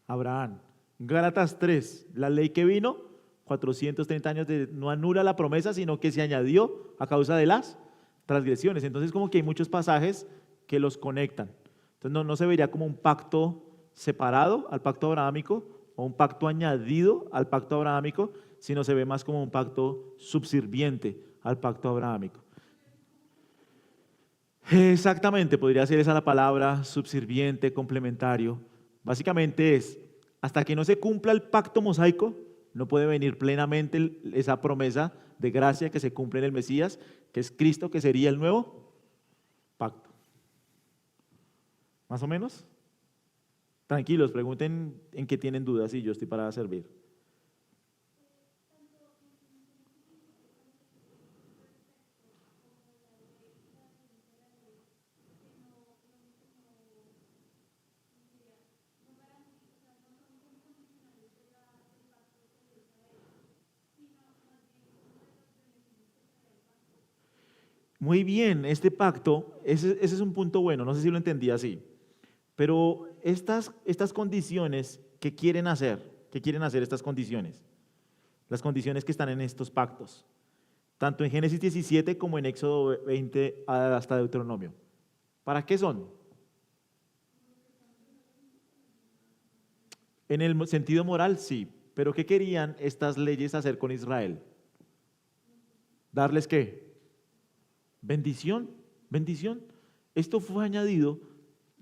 Abraham. Gálatas 3, la ley que vino, 430 años no anula la promesa, sino que se añadió a causa de las transgresiones. Entonces como que hay muchos pasajes que los conectan. Entonces no se vería como un pacto separado al pacto abrahámico o un pacto añadido al pacto abrahámico, sino se ve más como un pacto subsirviente al pacto abrahámico. Exactamente, podría ser esa la palabra, subsirviente, complementario. Básicamente es, hasta que no se cumpla el pacto mosaico, no puede venir plenamente esa promesa de gracia que se cumple en el Mesías, que es Cristo, que sería el nuevo pacto. ¿Más o menos? Tranquilos, pregunten en qué tienen dudas y yo estoy para servir. Muy bien, este pacto, ese es un punto bueno, no sé si lo entendí así, pero estas condiciones, ¿qué quieren hacer estas condiciones? Las condiciones que están en estos pactos, tanto en Génesis 17 como en Éxodo 20 hasta Deuteronomio. ¿Para qué son? En el sentido moral, sí, pero ¿qué querían estas leyes hacer con Israel? ¿Darles qué? Bendición, bendición. Esto fue añadido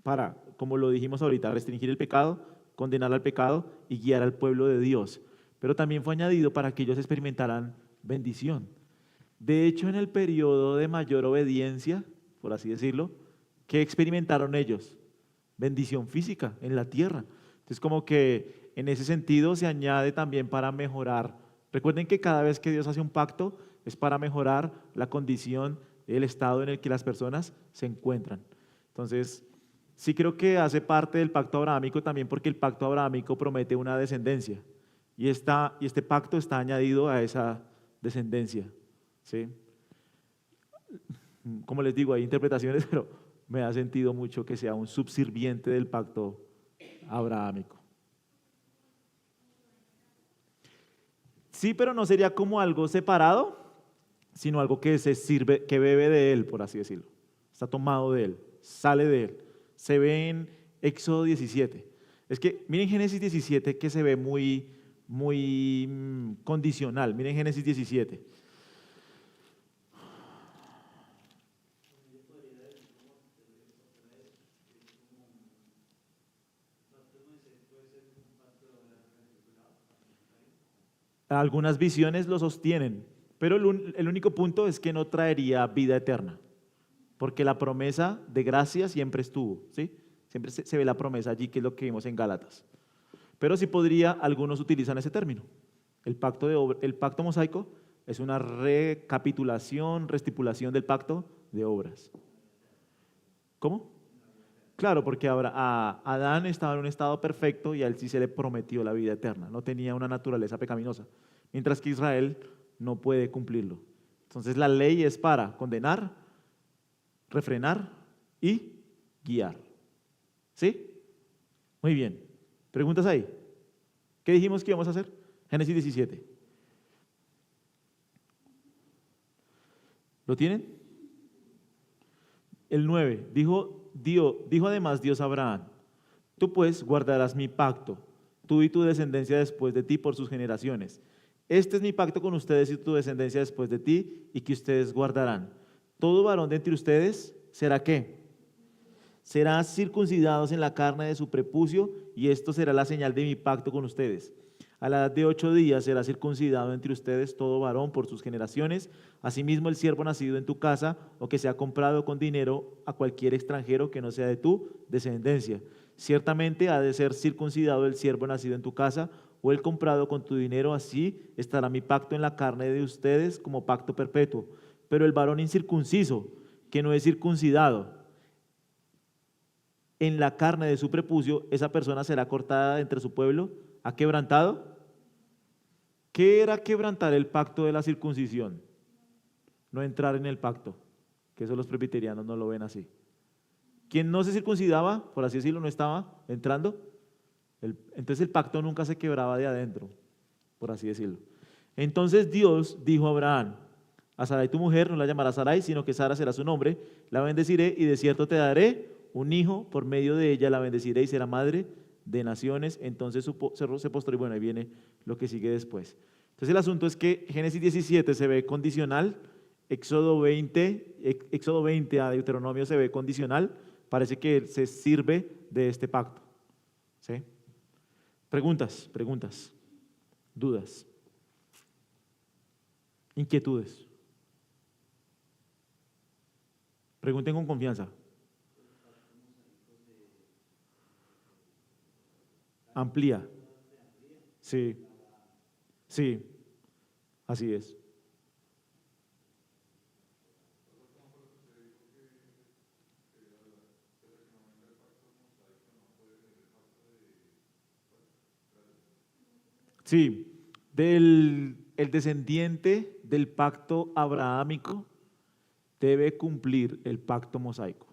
para, como lo dijimos ahorita, restringir el pecado, condenar al pecado y guiar al pueblo de Dios. Pero también fue añadido para que ellos experimentaran bendición. De hecho, en el periodo de mayor obediencia, por así decirlo, ¿qué experimentaron ellos? Bendición física en la tierra. Entonces, como que en ese sentido se añade también para mejorar. Recuerden que cada vez que Dios hace un pacto es para mejorar la condición, el estado en el que las personas se encuentran. Entonces, sí creo que hace parte del pacto abrahámico también porque el pacto abrahámico promete una descendencia y este pacto está añadido a esa descendencia. ¿Sí? Como les digo, hay interpretaciones, pero me ha sentido mucho que sea un subsirviente del pacto abrahámico. Sí, pero no sería como algo separado, sino algo que se sirve, que bebe de él, por así decirlo. Está tomado de él, sale de él. Se ve en Éxodo 17. Es que miren Génesis 17 que se ve muy condicional. Miren Génesis 17. Algunas visiones lo sostienen, pero el único punto es que no traería vida eterna, porque la promesa de gracia siempre estuvo, ¿sí? Siempre se ve la promesa allí, que es lo que vimos en Gálatas. Pero sí podría, algunos utilizan ese término. El pacto mosaico es una recapitulación, restipulación del pacto de obras. ¿Cómo? Claro, porque a Adán estaba en un estado perfecto y a él sí se le prometió la vida eterna, no tenía una naturaleza pecaminosa, mientras que Israel no puede cumplirlo. Entonces la ley es para condenar, refrenar y guiar. ¿Sí? Muy bien. ¿Preguntas ahí? ¿Qué dijimos que íbamos a hacer? Génesis 17. ¿Lo tienen? El 9. Dijo además Dios a Abraham: tú pues guardarás mi pacto, tú y tu descendencia después de ti por sus generaciones. Este es mi pacto con ustedes y tu descendencia después de ti, y que ustedes guardarán. Todo varón de entre ustedes será ¿qué? Será circuncidados en la carne de su prepucio, y esto será la señal de mi pacto con ustedes. A la edad de 8 días será circuncidado entre ustedes todo varón por sus generaciones. Asimismo, el siervo nacido en tu casa o que sea comprado con dinero a cualquier extranjero que no sea de tu descendencia. Ciertamente ha de ser circuncidado el siervo nacido en tu casa o el comprado con tu dinero. Así estará mi pacto en la carne de ustedes como pacto perpetuo. Pero el varón incircunciso, que no es circuncidado en la carne de su prepucio, esa persona será cortada entre su pueblo. ¿Ha quebrantado? ¿Qué era quebrantar el pacto de la circuncisión? No entrar en el pacto, que eso los presbiterianos no lo ven así. Quien no se circuncidaba, por así decirlo, no estaba entrando. Entonces el pacto nunca se quebraba de adentro, por así decirlo. Entonces Dios dijo a Abraham: a Sarai tu mujer no la llamarás Sarai, sino que Sara será su nombre. La bendeciré y de cierto te daré un hijo, por medio de ella la bendeciré y será madre de naciones, entonces se postró, y bueno, ahí viene lo que sigue después. Entonces el asunto es que Génesis 17 se ve condicional, Éxodo 20 a Deuteronomio se ve condicional, parece que se sirve de este pacto. ¿Sí? Preguntas, dudas, inquietudes. Pregunten con confianza. Amplía. Sí, sí, así es. Sí, el descendiente del pacto abrahámico debe cumplir el pacto mosaico.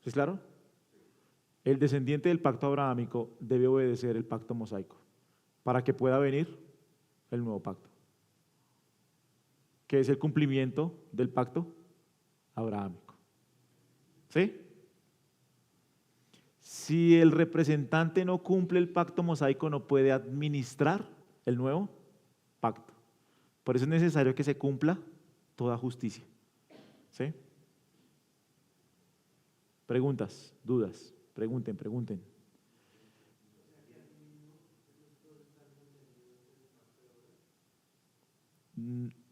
¿Sí es claro? El descendiente del pacto abrahámico debe obedecer el pacto mosaico para que pueda venir el nuevo pacto, que es el cumplimiento del pacto abrahámico. ¿Sí? Si el representante no cumple el pacto mosaico, no puede administrar el nuevo pacto. Por eso es necesario que se cumpla toda justicia. ¿Sí? Preguntas, dudas, pregunten.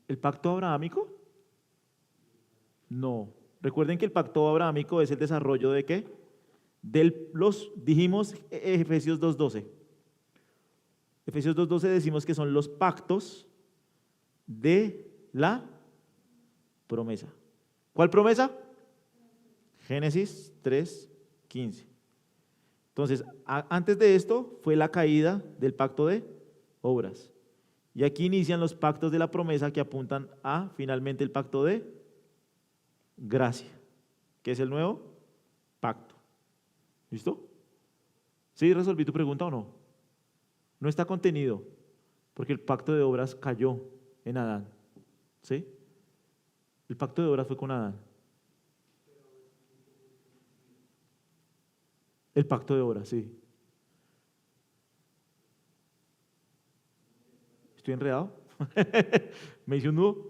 ¿El pacto abrahámico? No. Recuerden que el pacto abrahámico es el desarrollo ¿de qué? Dijimos Efesios 2:12. Efesios 2:12 decimos que son los pactos de la promesa. ¿Cuál promesa? Génesis 3:15. Entonces, antes de esto fue la caída del pacto de obras. Y aquí inician los pactos de la promesa que apuntan a finalmente el pacto de gracia, que es el nuevo pacto. ¿Listo? ¿Sí resolví tu pregunta o no? No está contenido, porque el pacto de obras cayó en Adán. ¿Sí? El pacto de obras fue con Adán. El pacto de obras, sí. ¿Estoy enredado? ¿Me hice un nudo?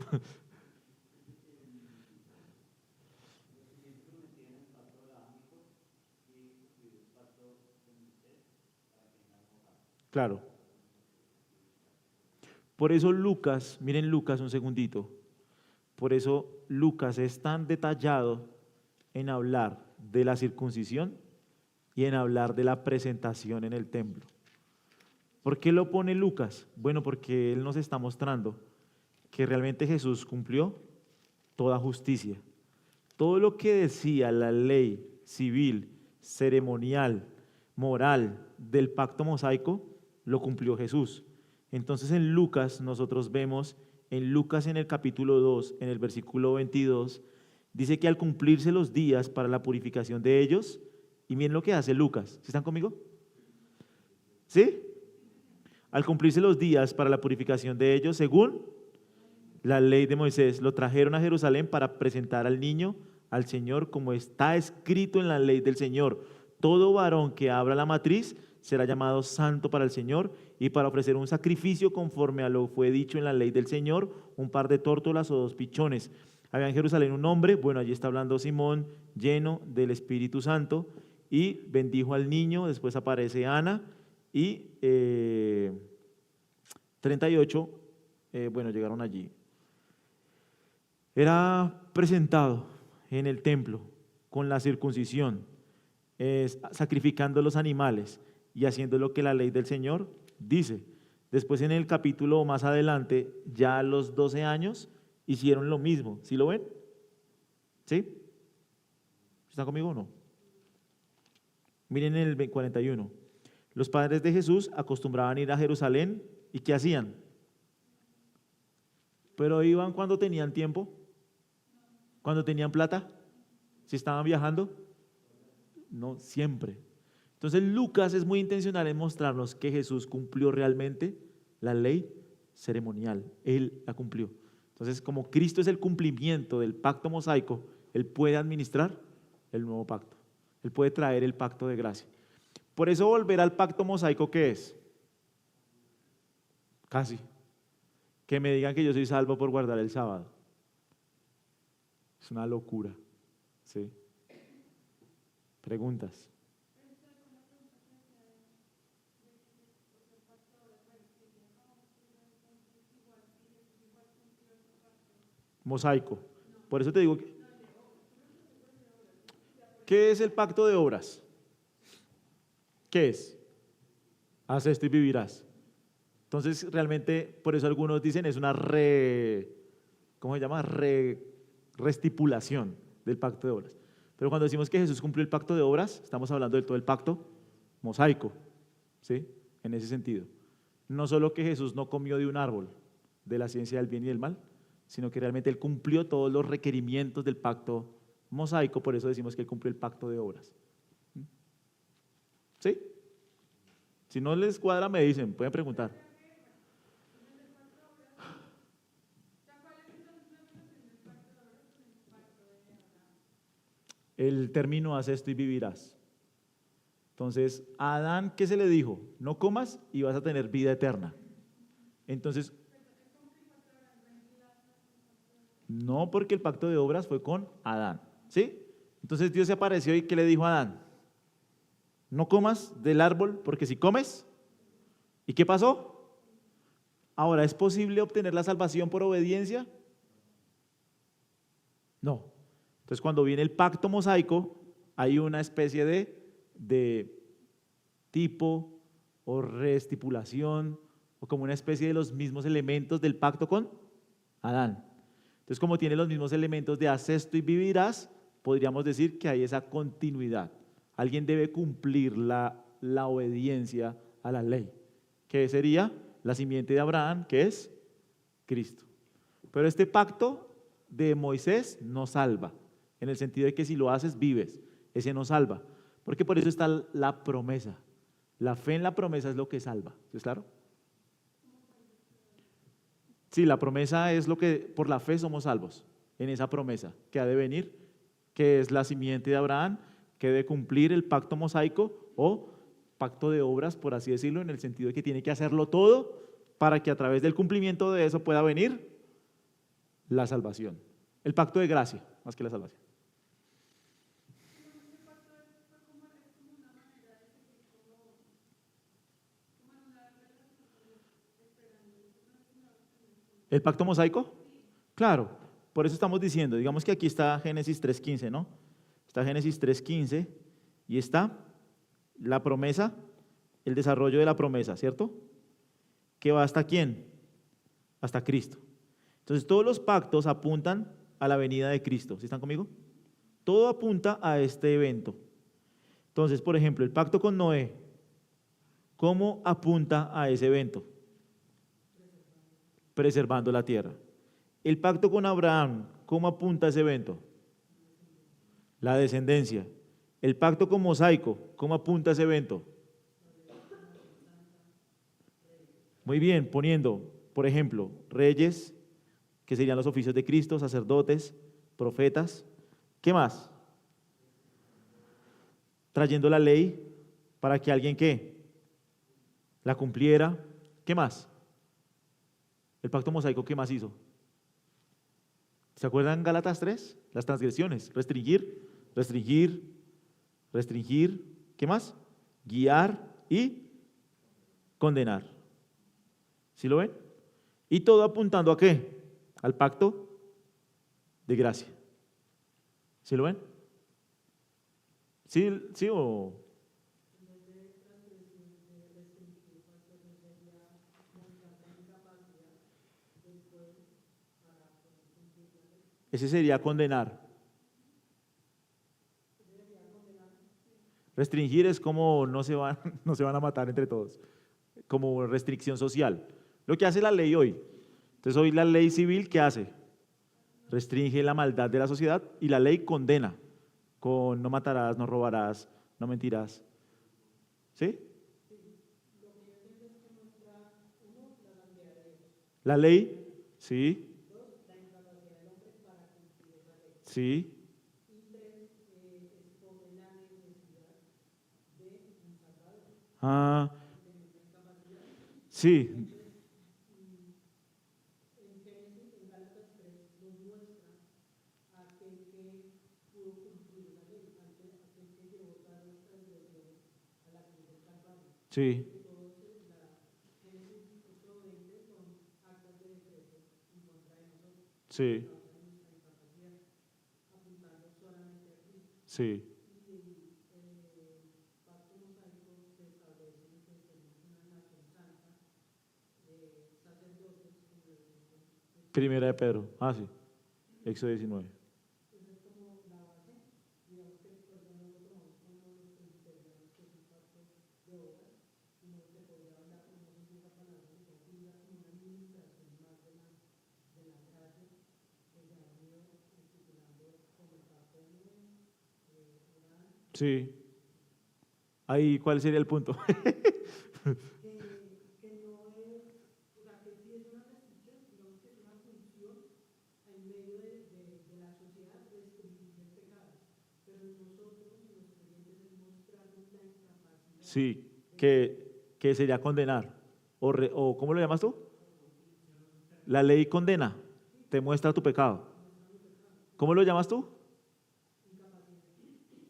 Claro. Por eso Lucas, miren Lucas un segundito, por eso Lucas es tan detallado en hablar de la circuncisión y en hablar de la presentación en el templo. ¿Por qué lo pone Lucas? Bueno, porque él nos está mostrando que realmente Jesús cumplió toda justicia. Todo lo que decía la ley civil, ceremonial, moral del pacto mosaico, lo cumplió Jesús. Entonces en Lucas nosotros vemos, en Lucas en el capítulo 2, en el versículo 22, dice que al cumplirse los días para la purificación de ellos, y miren lo que hace Lucas, ¿sí están conmigo? ¿Sí? Al cumplirse los días para la purificación de ellos, según la ley de Moisés, lo trajeron a Jerusalén para presentar al niño al Señor, como está escrito en la ley del Señor. Todo varón que abra la matriz será llamado santo para el Señor, y para ofrecer un sacrificio conforme a lo fue dicho en la ley del Señor, un par de tórtolas o 2 pichones. Había en Jerusalén un hombre, bueno, allí está hablando Simón, lleno del Espíritu Santo, y bendijo al niño. Después aparece Ana, y 38, bueno, llegaron allí. Era presentado en el templo con la circuncisión, sacrificando los animales y haciendo lo que la ley del Señor dice. Después en el capítulo más adelante, ya a los 12 años, hicieron lo mismo. ¿Sí lo ven? ¿Sí? ¿Están conmigo o no? Miren en el 41. Los padres de Jesús acostumbraban ir a Jerusalén, ¿y qué hacían? Pero iban cuando tenían tiempo, cuando tenían plata, si estaban viajando, no siempre. Entonces Lucas es muy intencional en mostrarnos que Jesús cumplió realmente la ley ceremonial, Él la cumplió. Entonces, como Cristo es el cumplimiento del pacto mosaico, Él puede administrar el nuevo pacto, Él puede traer el pacto de gracia. Por eso volver al pacto mosaico, ¿qué es? Casi. Que me digan que yo soy salvo por guardar el sábado. Es una locura. ¿Sí? Preguntas. Mosaico. Por eso te digo, ¿qué es el pacto de obras? ¿Qué es? Haz esto y vivirás. Entonces, realmente, por eso algunos dicen es una ¿cómo se llama? Restipulación del pacto de obras. Pero cuando decimos que Jesús cumplió el pacto de obras, estamos hablando de todo el pacto mosaico, ¿sí? En ese sentido. No solo que Jesús no comió de un árbol de la ciencia del bien y del mal, sino que realmente Él cumplió todos los requerimientos del pacto mosaico, por eso decimos que Él cumplió el pacto de obras. ¿Sí? Si no les cuadra, me dicen, pueden preguntar. El término haz esto y vivirás. Entonces, a Adán, ¿qué se le dijo? No comas y vas a tener vida eterna. Entonces, no, porque el pacto de obras fue con Adán, ¿sí? Entonces Dios se apareció y ¿qué le dijo a Adán? No comas del árbol, porque si comes, ¿y qué pasó? Ahora, ¿es posible obtener la salvación por obediencia? No. Entonces, cuando viene el pacto mosaico, hay una especie de tipo o reestipulación o como una especie de los mismos elementos del pacto con Adán. Entonces, como tiene los mismos elementos de haz esto y vivirás, podríamos decir que hay esa continuidad. Alguien debe cumplir la obediencia a la ley, que sería la simiente de Abraham, que es Cristo. Pero este pacto de Moisés no salva, en el sentido de que si lo haces, vives. Ese no salva, porque por eso está la promesa. La fe en la promesa es lo que salva, ¿es claro? Sí, la promesa es lo que por la fe somos salvos, en esa promesa que ha de venir, que es la simiente de Abraham, que debe cumplir el pacto mosaico o pacto de obras, por así decirlo, en el sentido de que tiene que hacerlo todo para que a través del cumplimiento de eso pueda venir la salvación. El pacto de gracia, más que la salvación. ¿El pacto mosaico? Claro, por eso estamos diciendo, digamos que aquí está Génesis 3.15, ¿no? Está Génesis 3.15 y está la promesa, el desarrollo de la promesa, ¿cierto? ¿Que va hasta quién? Hasta Cristo. Entonces todos los pactos apuntan a la venida de Cristo, ¿sí están conmigo? Todo apunta a este evento. Entonces, por ejemplo, el pacto con Noé, ¿cómo apunta a ese evento? Preservando la tierra. El pacto con Abraham, ¿cómo apunta a ese evento? La descendencia. El pacto con Mosaico, ¿cómo apunta a ese evento? Muy bien, poniendo, por ejemplo, reyes, que serían los oficios de Cristo, sacerdotes, profetas. ¿Qué más? Trayendo la ley para que alguien ¿qué? La cumpliera. ¿Qué más? El pacto mosaico, ¿qué más hizo? ¿Se acuerdan Gálatas 3? Las transgresiones, restringir, restringir, restringir, ¿qué más? Guiar y condenar. ¿Sí lo ven? Y todo apuntando ¿a qué? Al pacto de gracia. ¿Sí lo ven? ¿Sí, sí o...? Ese sería condenar. Restringir es como no se van a matar entre todos, como restricción social. Lo que hace la ley hoy. Entonces hoy la ley civil, ¿qué hace? Restringe la maldad de la sociedad y la ley condena con no matarás, no robarás, no mentirás. ¿Sí? La ley, sí, sí. Ah, sí, sí, sí, sí, Primera de Pedro, ah, sí, Éxodo 19. Sí, ahí, ¿cuál sería el punto? Sí, que sería condenar. O ¿cómo lo llamas tú? La ley condena, te muestra tu pecado. ¿Cómo lo llamas tú?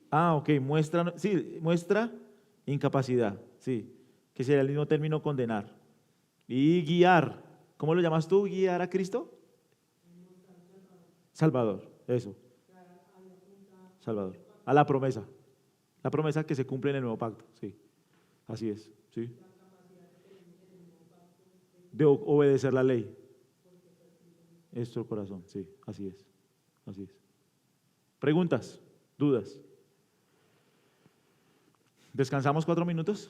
Ah, ok, muestra, sí, muestra incapacidad, sí, que sería el mismo término condenar. Y guiar, ¿cómo lo llamas tú? ¿Guiar a Cristo? Salvador, eso, Salvador. A la promesa que se cumple en el nuevo pacto, sí, así es, sí. De obedecer la ley, es nuestro corazón, sí, así es, así es. Preguntas, dudas. ¿Descansamos 4 minutos?